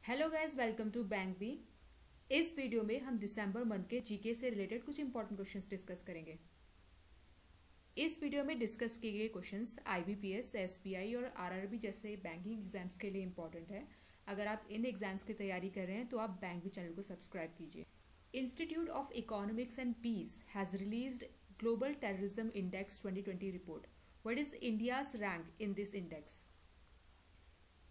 Hello guys, welcome to bank B. इस video में हम दिसंबर मंथ के जीके से रिलेटेड कुछ इंपॉर्टेंट क्वेश्चंस डिस्कस करेंगे। इस वीडियो में डिस्कस किए गए क्वेश्चंस आईबीपीएस, एसबीआई और आरआरबी जैसे बैंकिंग एग्जाम्स के लिए इंपॉर्टेंट है। अगर आप इन एग्जाम्स की तैयारी कर रहे हैं तो आप बैंक बी चैनल को सब्सक्राइब कीजिए। Institute of economics and peace has released global terrorism index 2020 report. What is India's rank in this index?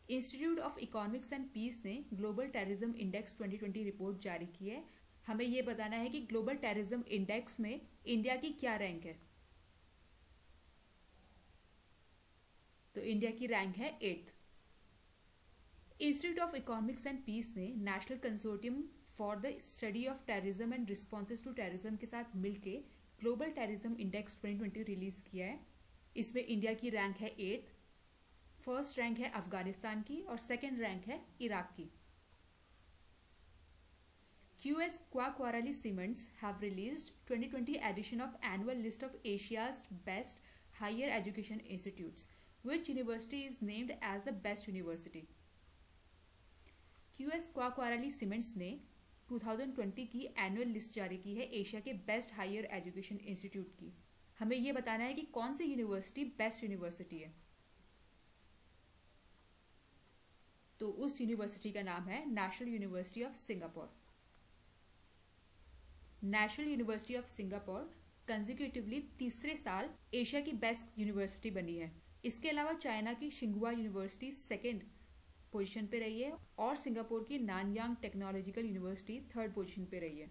Institute of economics and piece ने ग्लोबल टेररिज्म इंडेक्स 2020 रिपोर्ट जारी की है। हमें यह बताना है कि ग्लोबल टेररिज्म इंडेक्स में इंडिया की क्या रैंक है। तो इंडिया की रैंक है 8th। Institute of economics and piece ने National Consortium for the Study of Terrorism and Responses to Terrorism के साथ मिलकर ग्लोबल टेररिज्म इंडेक्स 2020 रिलीज किया है। इसमें इंडिया की रैंक है 8th। फर्स्ट रैंक है अफगानिस्तान की और सेकंड रैंक है इराक की। QS Quacquarelli Cements have released 2020 edition of annual list of Asia's best higher education institutes. Which university is named as the best university? QS Quacquarelli Cements ने 2020 की annual list जारी की है Asia के best higher education institute की। हमें यह बताना है कि कौन सी यूनिवर्सिटी बेस्ट यूनिवर्सिटी है। तो उस यूनिवर्सिटी का नाम है national university of Singapore. National university of Singapore consecutively तीसरे साल एशिया की बेस्ट यूनिवर्सिटी बनी है। इसके अलावा चाइना की शिंगुआ यूनिवर्सिटी सेकेंड पोजीशन पे रही है और सिंगापुर की Nanyang Technological University third position पे रही है।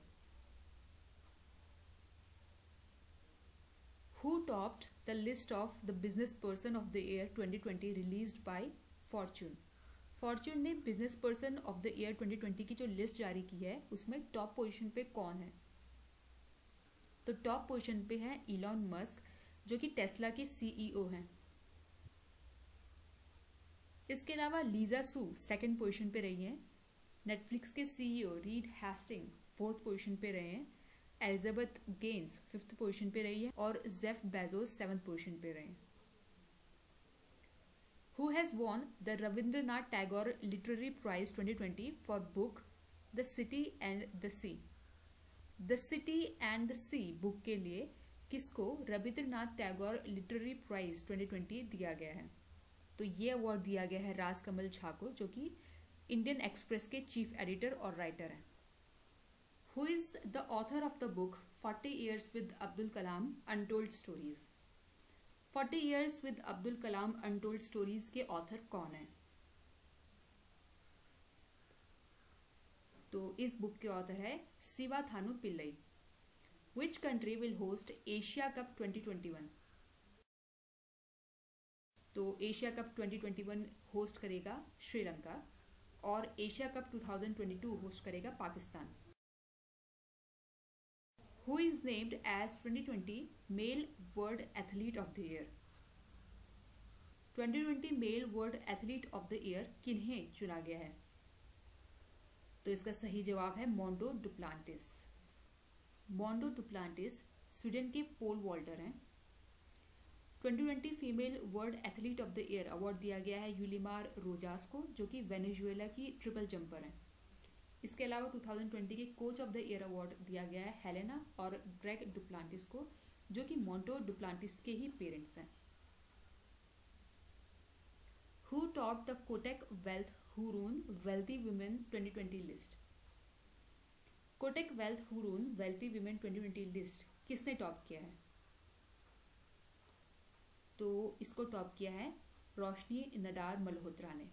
Who topped the list of the business person of the year 2020 released by Fortune? Fortune ने business person of the year 2020 की जो लिस्ट जारी की है उसमें टॉप पोजीशन पे कौन है? तो टॉप पोजीशन पे है इलॉन मस्क, जो कि टेस्ला के CEO हैं। इसके अलावा लीजा सू सेकंड पोजीशन पे रही हैं। नेटफ्लिक्स के CEO read Hastings fourth position पे रहे हैं। एलिजाबेथ गेन्स फिफ्थ पोजीशन पे रही है और जेफ बेजोस सेवंथ पोजीशन पे रहे हैं। Who has won the Rabindranath Tagore Literary Prize 2020 for book The City and the Sea? The City and the Sea book के लिए किसको रविंद्रनाथ टैगोर लिटरेरी प्राइज 2020 दिया गया है? तो ये अवार्ड दिया गया है राजकमल झा को, जो कि इंडियन एक्सप्रेस के चीफ एडिटर और राइटर हैं। Who is the author of the book 40 Years with Abdul Kalam Untold Stories? 40 Years with Abdul Kalam untold stories के ऑथर कौन है? तो इस बुक के ऑथर है Sivathanu Pillai. Which country will host Asia Cup 2021? तो एशिया कप 2021 होस्ट करेगा श्रीलंका और एशिया कप 2022 होस्ट करेगा Pakistan. Who is named as 2020 Male World Athlete of the Year? 2020 Male World Athlete of the Year किन्हें चुना गया है? तो इसका सही जवाब है Mondo Duplantis. Mondo Duplantis Sweden के पोल वॉल्टर हैं। 2020 female world athlete of the year award दिया गया है यूलिमार रोजास को, जो कि वेनेजुएला की ट्रिपल जंपर हैं। इसके अलावा 2020 के coach of the year award दिया गया है हेलेना और ग्रेग डुप्लांटिस को, जो कि मोंटो डुप्लांटिस के ही पेरेंट्स हैं। Who top the Kotak wealth Hurun wealthy women 2020 list? Kotak wealth Hurun wealthy women 2020 list किसने टॉप किया है? तो इसको टॉप किया है रोशनी नडार मल्होत्रा ने।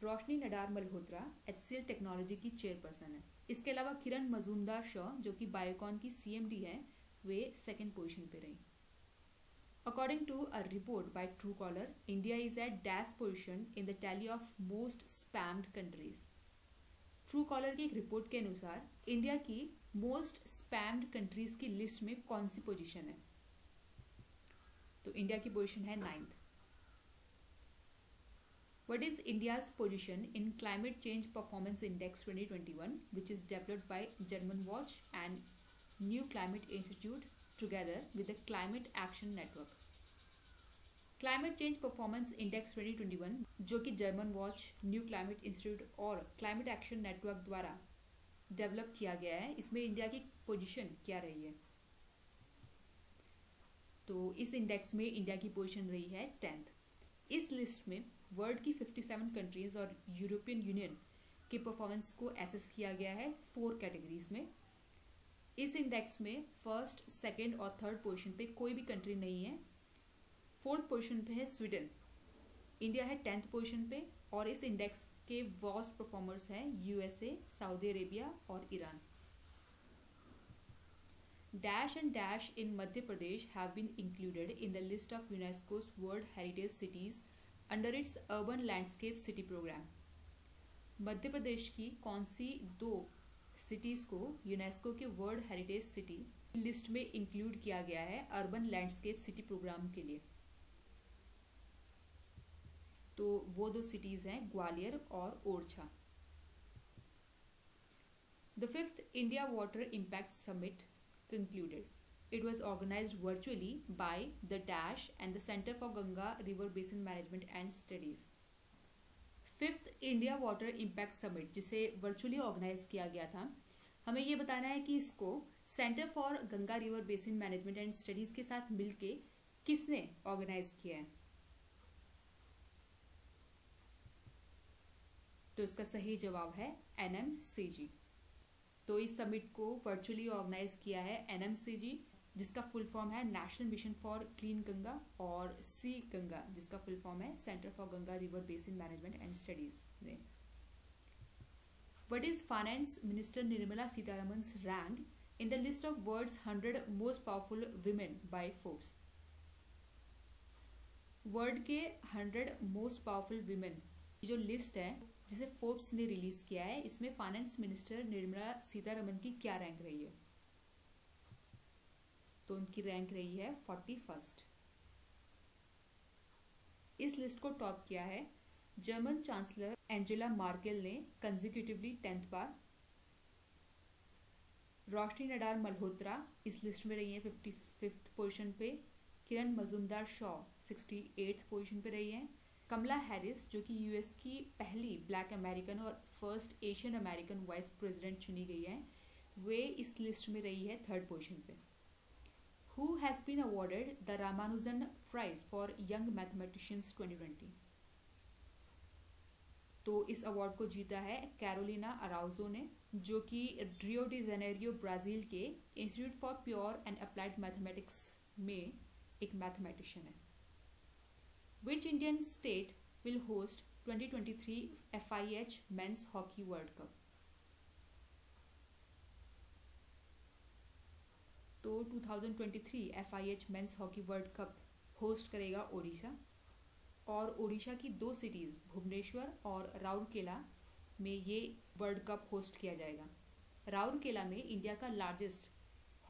रोशनी नडार मल्होत्रा HCL टेक्नोलॉजी की चेयरपर्सन है। इसके अलावा किरण मजूमदार शॉ, जो कि बायोकॉन की CMD है, वे सेकंड पोजीशन पे रही। According to a report by Truecaller, India is at dash position in the tally of most spammed countries. Truecaller की एक रिपोर्ट के अनुसार इंडिया की मोस्ट स्पैम्ड कंट्रीज की लिस्ट में कौन सी पोजीशन है? तो इंडिया की पोजीशन है 9th। What is India's position in Climate Change Performance Index 2021, which is developed by German Watch and New Climate Institute together with the Climate Action Network? Climate change performance index 2021 जो कि German watch, new climate institute और climate action network द्वारा develop किया गया है, इसमें India की position क्या रही है? तो इस इंडेक्स में इंडिया की पोजीशन रही है 10th। इस लिस्ट में वर्ल्ड की 57 कंट्रीज और यूरोपियन यूनियन के परफॉर्मेंस को एसेस किया गया है 4 कैटेगरीज में। इस इंडेक्स में फर्स्ट, सेकंड और थर्ड पोजीशन पे कोई भी कंट्री नहीं है। फोर्थ पोजीशन पे है स्वीडन। इंडिया है 10th पोजीशन पे और इस इंडेक्स के वर्स्ट परफॉर्मर्स हैं यूएसए, सऊदी अरेबिया और Iran. Dash and Dash in Madhya Pradesh have been included in the list of UNESCO's World Heritage Cities under its Urban Landscape City Program। Madhya Pradesh की कौन सी 2 cities को UNESCO के world heritage city list में include किया गया है urban landscape city programme के लिए? तो वो 2 सिटीज़ हैं ग्वालियर और Orchha. The 5th India water impact summit concluded. It was organized virtually by the Dash and the Center for Ganga River Basin Management and Studies. 5th India water impact summit जिसे virtually organise किया गया था, हमें ये बताना है कि इसको centre for Ganga River Basin Management and studies के साथ मिलके किसने ऑर्गेनाइज किया है? तो इसका सही जवाब है NMCG। तो इस समिट को वर्चुअली ऑर्गेनाइज किया है NMCG, जिसका फुल फॉर्म है National Mission for Clean Ganga, और सी गंगा जिसका फुल फॉर्म है Centre for Ganga River Basin Management and Studies ने। What is finance minister Nirmala Sitharaman's rank in the list of world's 100 most powerful women by Forbes? World के 100 most powerful women जो लिस्ट है जिसे Forbes ने रिलीज किया है, इसमें फाइनेंस मिनिस्टर निर्मला सीतारमन की क्या रैंक रही है? तो उनकी रैंक रही है 41st। इस लिस्ट को टॉप किया है जर्मन चांसलर एंजेला मार्केल ने कंसेक्यूटिवली 10th बार। रोशनी नडार मल्होत्रा इस लिस्ट में रही है 55th पोजीशन पे। किरण मजूमदार शॉ 68th पोजीशन पे रही है। कमला हैरिस जो कि यूएस की पहली ब्लैक अमेरिकन और first Asian American vice president चुनी गई है, वे इस लिस्ट में रही है 3rd पोजीशन पे। Who has been awarded the Ramanujan prize for young mathematicians 2020? तो इस अवार्ड को जीता है कैरोलिना अराउजो ने, जो कि रियो डी जेनेरियो ब्राज़ील के institute for pure and applied mathematics में एक मैथमेटिशियन है। Which Indian state will host 2023 FIH Men's Hockey World Cup? तो 2023 FIH Men's Hockey World Cup host करेगा ओडिशा, और ओडिशा की 2 सिटीज़ भुवनेश्वर और राउरकेला में ये वर्ल्ड कप होस्ट किया जाएगा। राउरकेला में इंडिया का लार्जेस्ट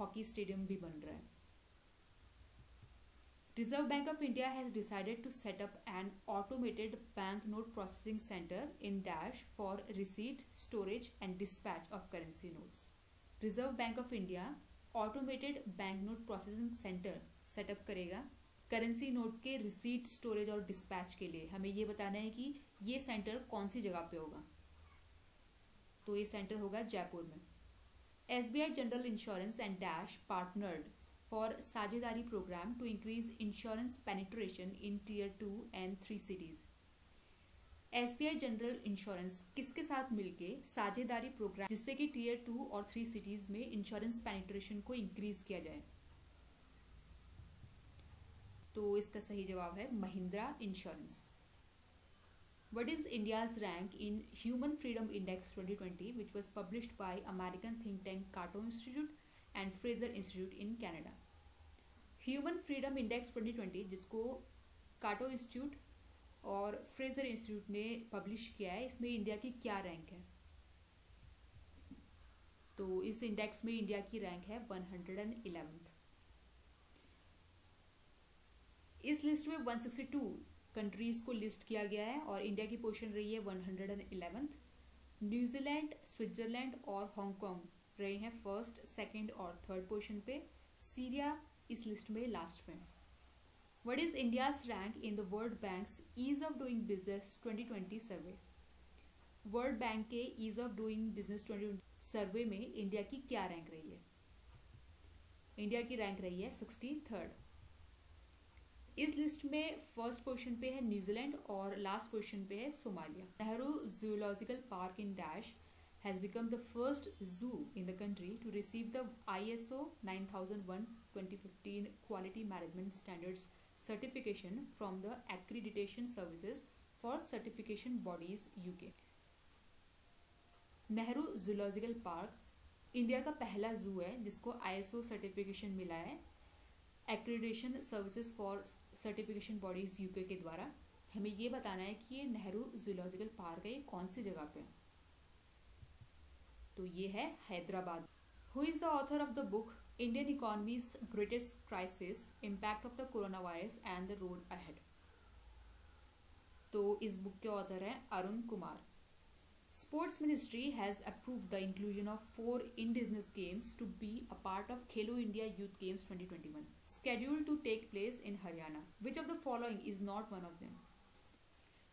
हॉकी स्टेडियम भी बन रहा है। Reserve Bank of India has decided to set up an automated banknote processing center in Dash for receipt, storage and dispatch of currency notes. Reserve Bank of India automated banknote processing center setup करेगा currency note के receipt, storage और dispatch के लिए। हमें ये बताना है कि ये सेंटर कौन सी जगह पे होगा। तो ये सेंटर होगा जयपुर में। SBI general insurance and dash partnered for साझेदारी programme to increase insurance penetration in tier 2 and 3 cities। SBI general insurance किसके साथ मिलके साझेदारी प्रोग्राम जिससे कि टियर 2 और 3 सिटीज में इंश्योरेंस पेनिट्रेशन को इंक्रीज किया जाए? तो इसका सही जवाब है Mahindra insurance. What is India's rank in Human Freedom Index 2020 which was published by American think tank Cato Institute and Fraser Institute in Canada? Human freedom index 2020 जिसको काटो इंस्टीट्यूट और फ्रेजर इंस्टीट्यूट ने पब्लिश किया है, इसमें इंडिया की क्या rank है? तो इस इंडेक्स में इंडिया की रैंक है 111th। इस लिस्ट में 162 कंट्रीज को लिस्ट किया गया है और इंडिया की पोजीशन रही है 111th। न्यूजीलैंड, स्विट्जरलैंड और हांगकांग रहे हैं 1st, 2nd और 3rd पोजीशन पे। सीरिया इस लिस्ट में लास्ट में। What is India's rank in the World Bank's Ease of Doing Business 2020 survey? World bank के ईज ऑफ डूइंग बिजनेस 2020 सर्वे में इंडिया की क्या रैंक रही है? इंडिया की रैंक रही है 63rd। इस लिस्ट में फर्स्ट पोजीशन पे है न्यूजीलैंड और लास्ट पोजीशन पे है Somalia. Nehru zoological park in dash has become the first zoo in the country to receive the ISO 9001:2015 Quality Management Standards certification from the Accreditation Services for Certification Bodies UK। Nehru zoological park India का पहला जू है जिसको ISO certification मिला है accreditation services for certification bodies UK के द्वारा। हमें ये बताना है कि ये नेहरू जूलॉजिकल पार्क है, ये कौन सी जगह पे है? तो ये है Hyderabad. Who is the author of the book Indian economies greatest crisis, impact of the corona virus and the road ahead? तो इस बुक के ऑथर हैं Arun Kumar. Sports Ministry has approved the inclusion of 4 indigenous games to be a part of Khelo India Youth Games 2021, scheduled to take place in Haryana. Which of the following is not one of them?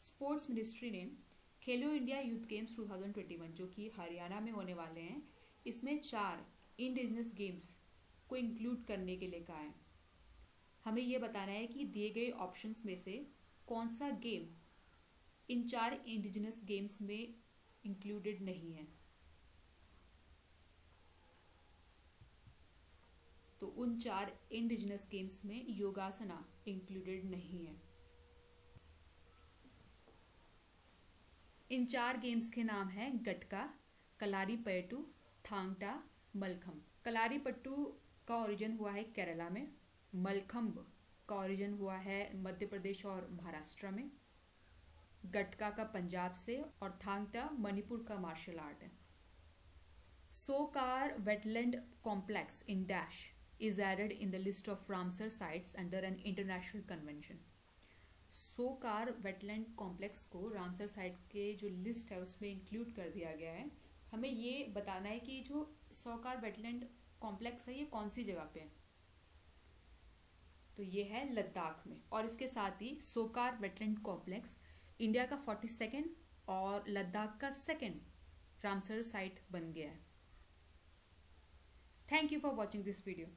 Sports Ministry ने खेलो India youth games 2021 जो कि हरियाणा में होने वाले हैं, इसमें 4 indigenous games को include करने के लिए कहा है। हमें ये बताना है कि दिए गए ऑप्शंस में से कौन सा गेम इन 4 इंडिजिनस गेम्स में इंक्लूडेड नहीं है। तो उन 4 इंडिजिनस गेम्स में योगासना इंक्लूडेड नहीं है। इन 4 गेम्स के नाम हैं गटका, कलारीपयट्टू, थांग टा, मलखम्ब। कलारीपयट्टू का ओरिजिन हुआ है केरला में, मलखम्ब का ओरिजिन हुआ है मध्य प्रदेश और महाराष्ट्र में, गटका का पंजाब से और थांगटा मणिपुर का मार्शल आर्ट है। Tsokar wetland complex in dash is added in the list of Ramsar sites under an international convention. Tsokar wetland complex को रामसर साइट के जो लिस्ट है उसमें इंक्लूड कर दिया गया है। हमें ये बताना है कि जो सोकार वेटलैंड कॉम्प्लेक्स है ये कौन सी जगह पे है? तो ये है लद्दाख में। और इसके साथ ही सोकार वेटलैंड कॉम्प्लेक्स इंडिया का 42nd और लद्दाख का 2nd रामसर साइट बन गया है। Thank you for watching this video.